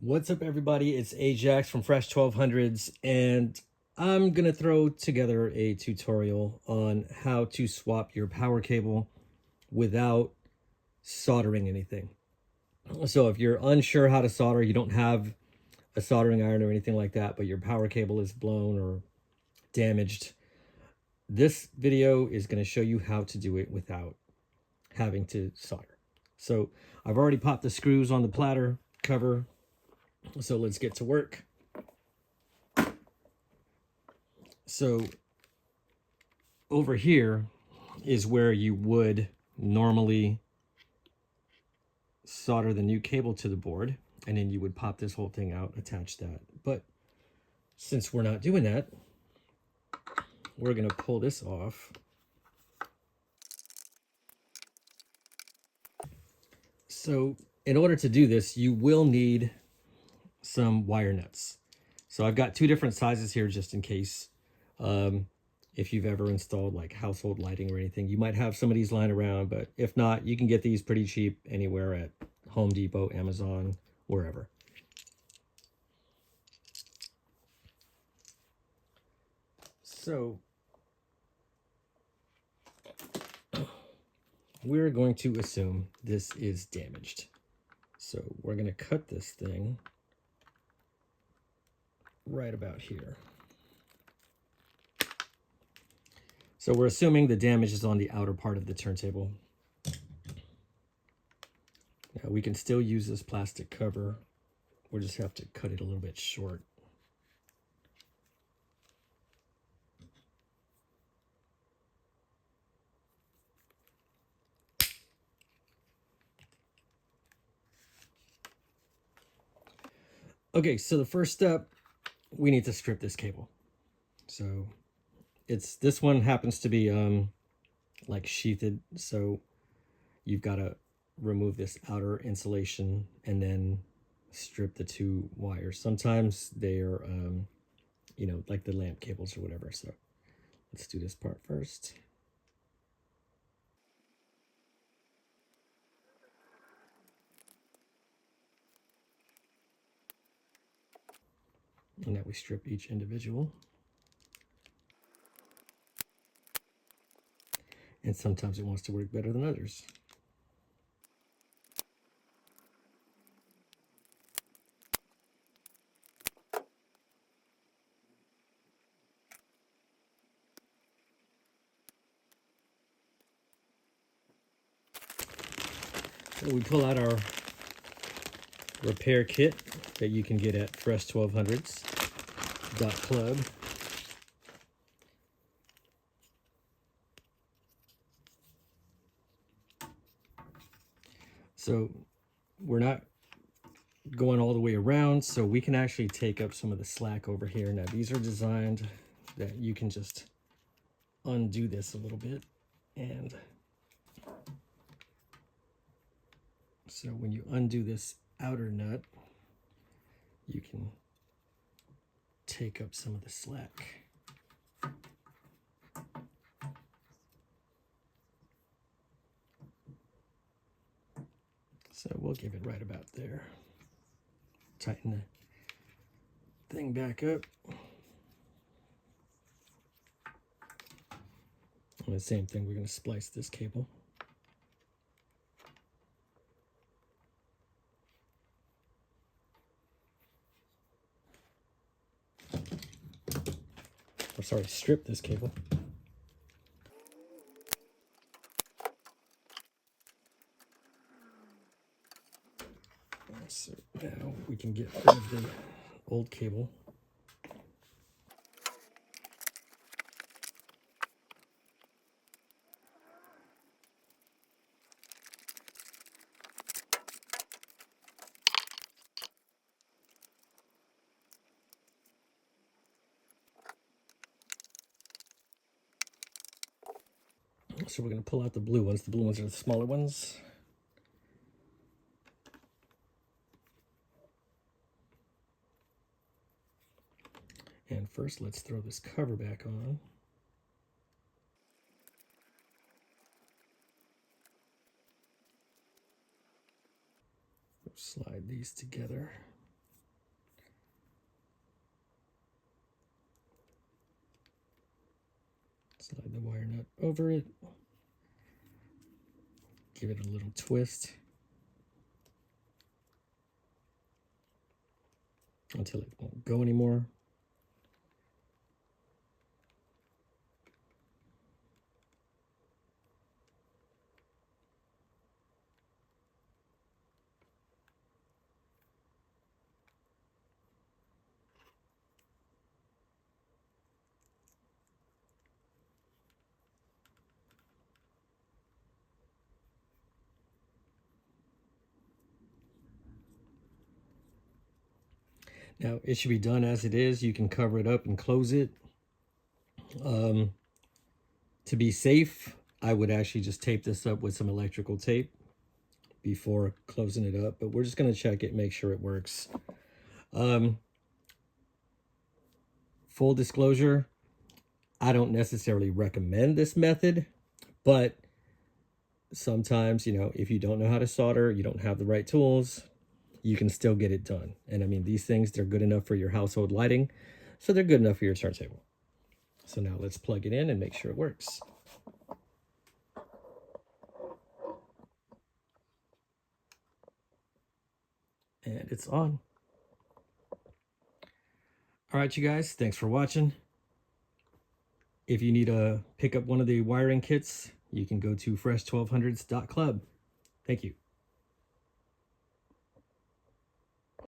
What's up, everybody? It's Ajax from Fresh 1200s, and I'm gonna throw together a tutorial on how to swap your power cable without soldering anything. So if you're unsure how to solder, you don't have a soldering iron or anything like that, but your power cable is blown or damaged, this video is going to show you how to do it without having to solder. So I've already popped the screws on the platter cover, so let's get to work. So over here is where you would normally solder the new cable to the board, and then you would pop this whole thing out, attach that. But since we're not doing that, we're going to pull this off. So in order to do this, you will need some wire nuts. So I've got two different sizes here just in case. If you've ever installed like household lighting or anything, you might have some of these lying around, but if not, you can get these pretty cheap anywhere at Home Depot, Amazon, wherever. So we're going to assume this is damaged. So we're going to cut this thing right about here. So we're assuming the damage is on the outer part of the turntable. Now we can still use this plastic cover. We'll just have to cut it a little bit short. Okay, so the first step, we need to strip this cable. So this one happens to be like sheathed, so you've got to remove this outer insulation and then strip the two wires. Sometimes they are you know, like the lamp cables or whatever. So let's do this part first. And now we strip each individual. And sometimes it wants to work better than others. So we pull out our repair kit that you can get at fresh1200s.club. So we're not going all the way around, so we can actually take up some of the slack over here. Now these are designed that you can just undo this a little bit, and so when you undo this outer nut, you can take up some of the slack. So we'll give it right about there. Tighten the thing back up. And the same thing, we're going to splice this cable. Or sorry, strip this cable. So now we can get rid of the old cable. So we're going to pull out the blue ones. The blue ones are the smaller ones. And first, let's throw this cover back on. Slide these together. Slide the wire nut over it. Give it a little twist until it won't go anymore. Now, it should be done as it is. You can cover it up and close it. To be safe, I would actually just tape this up with some electrical tape before closing it up. But we're just going to check it, make sure it works. Full disclosure, I don't necessarily recommend this method, but sometimes, you know, if you don't know how to solder, you don't have the right tools, you can still get it done. And I mean, these things, they're good enough for your household lighting, so they're good enough for your turntable. So now let's plug it in and make sure it works. And it's on. All right, you guys, thanks for watching. If you need to pick up one of the wiring kits, you can go to fresh1200s.club. Thank you.